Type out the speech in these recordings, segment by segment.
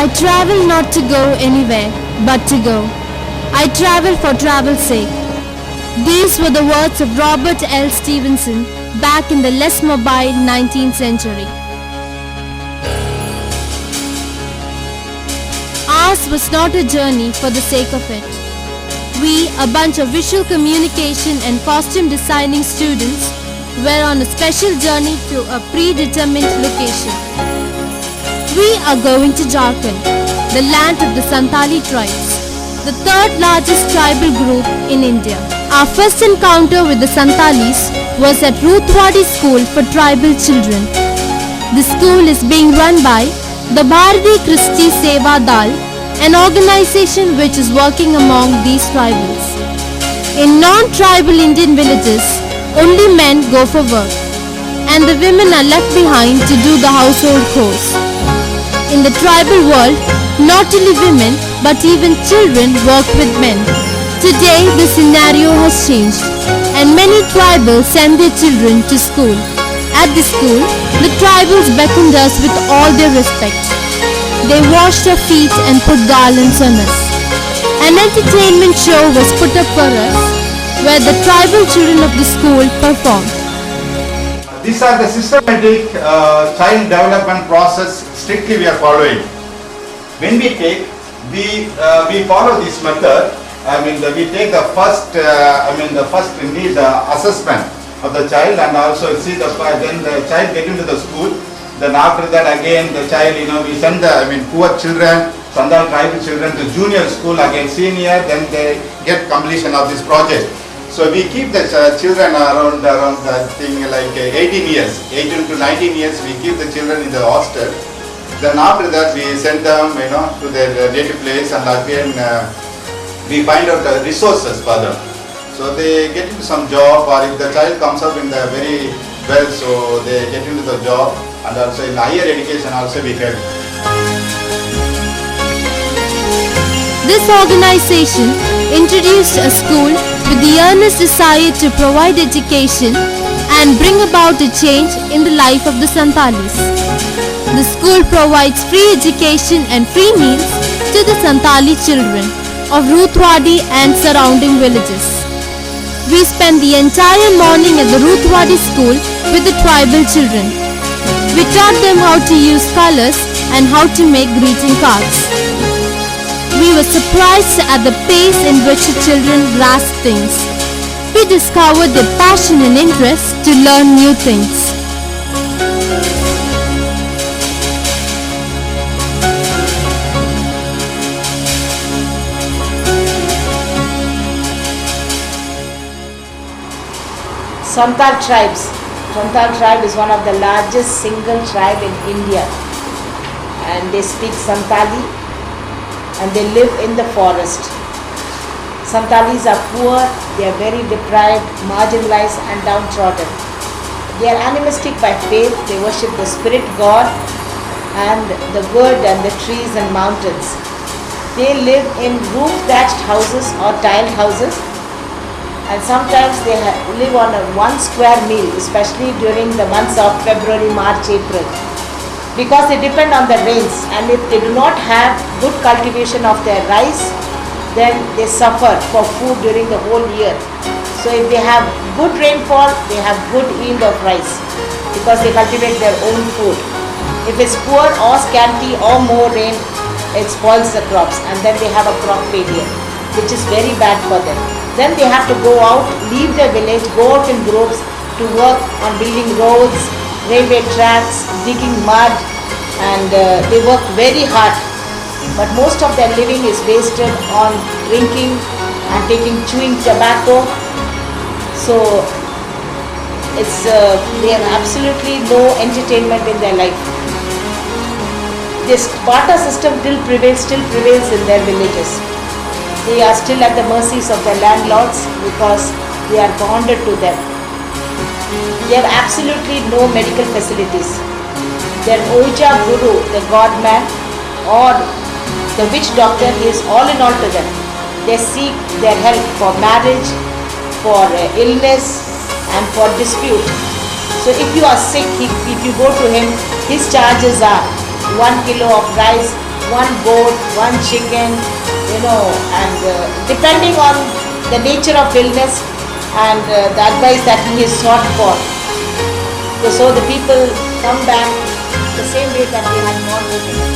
I travel not to go anywhere, but to go. I travel for travel's sake. These were the words of Robert L. Stevenson back in the less mobile 19th century. Ours was not a journey for the sake of it. We, a bunch of visual communication and costume designing students, were on a special journey to a predetermined location. We are going to Jharkhand, the land of the Santali tribes, the third largest tribal group in India. Our first encounter with the Santalis was at Ruthwadi School for Tribal Children. The school is being run by the Bharati Christi Seva Dal, an organization which is working among these tribals. In non-tribal Indian villages, only men go for work, and the women are left behind to do the household chores. In the tribal world, not only women but even children work with men. Today the scenario has changed, and many tribals send their children to school. At the school, the tribals beckoned us with all their respect. They washed our feet and put garlands on us. An entertainment show was put up for us, where the tribal children of the school performed. These are the systematic child development process strictly we are following. When we take, we follow this method. We take the first, first need assessment of the child, and also see then the child get into the school. Then after that again the child, we send the, poor children, Santal tribal children to junior school, again senior, then they get completion of this project. So we keep the children around the thing like 18 years, 18 to 19 years, we keep the children in the hostel. Then after that we send them, to their native place, and again we find out the resources for them. So they get into some job, or if the child comes up in the very well, so they get into the job, and also in higher education also we help. This organization introduced a school with the earnest desire to provide education and bring about a change in the life of the Santalis. The school provides free education and free meals to the Santali children of Ruthwadi and surrounding villages. We spent the entire morning at the Ruthwadi school with the tribal children. We taught them how to use colors and how to make greeting cards. We were surprised at the pace in which the children grasped things. We discovered their passion and interest to learn new things. Santal tribes. Santal tribe is one of the largest single tribe in India, and they speak Santali, and they live in the forest. Santalis are poor, they are very deprived, marginalized and downtrodden. They are animistic by faith, they worship the spirit god and the wood and the trees and mountains. They live in roof-thatched houses or tiled houses, and sometimes they live on a 1 square meal, especially during the months of February, March, April, because they depend on the rains, and if they do not have good cultivation of their rice, then they suffer for food during the whole year. So if they have good rainfall, they have good yield of rice, because they cultivate their own food. If it's poor or scanty or more rain, it spoils the crops, and then they have a crop failure, which is very bad for them. Then they have to go out, leave their village, go out in groups to work on building roads, railway tracks, digging mud, and they work very hard. But most of their living is wasted on drinking and chewing tobacco. So they have absolutely no entertainment in their life. This barter system still prevails in their villages. They are still at the mercies of their landlords because they are bonded to them. They have absolutely no medical facilities. Their Oja Guru, the god man, or the witch doctor, is all in all to them. They seek their help for marriage, for illness and for dispute. So if you are sick, if you go to him, his charges are 1 kilo of rice, one goat, one chicken, and depending on the nature of illness and the advice that he is sought for. So the people come back the same way that they had gone with him.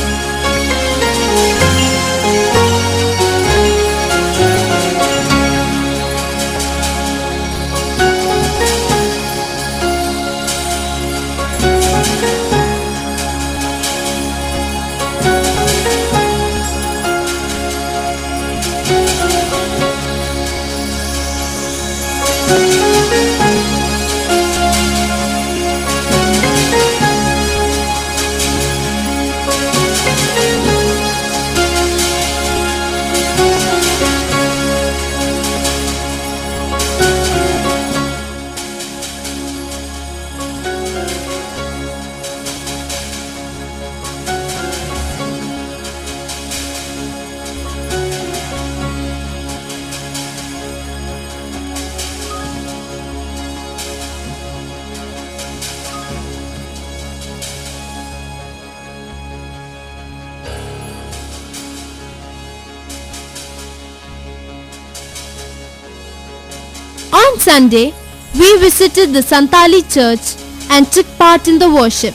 On Sunday, we visited the Santali church and took part in the worship.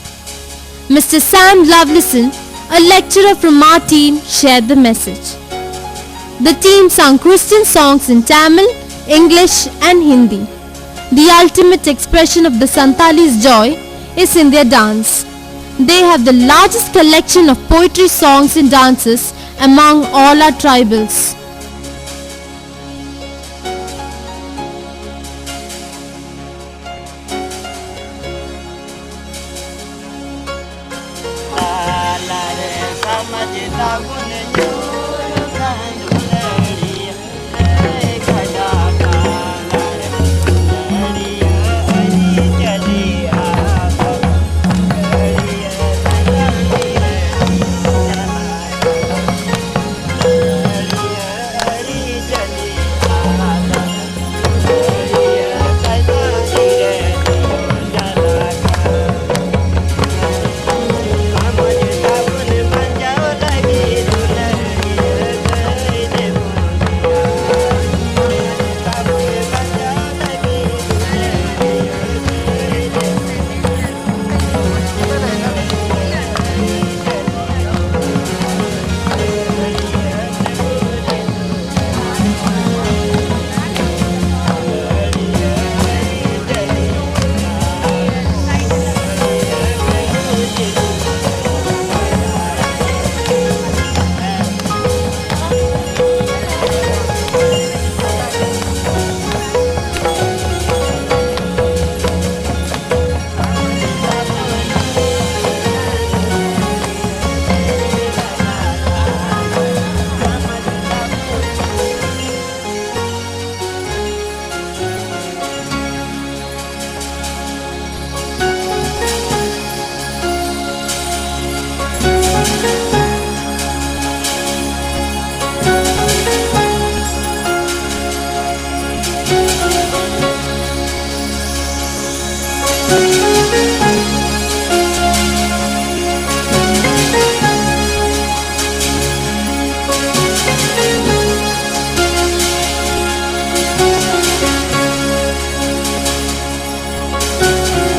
Mr. Sam Lovelason, a lecturer from our team, shared the message. The team sang Christian songs in Tamil, English and Hindi. The ultimate expression of the Santalis' joy is in their dance. They have the largest collection of poetry songs and dances among all our tribals.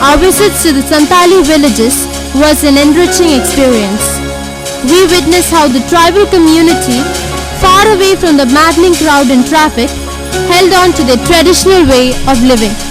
Our visits to the Santali villages was an enriching experience. We witnessed how the tribal community, far away from the maddening crowd and traffic, held on to their traditional way of living.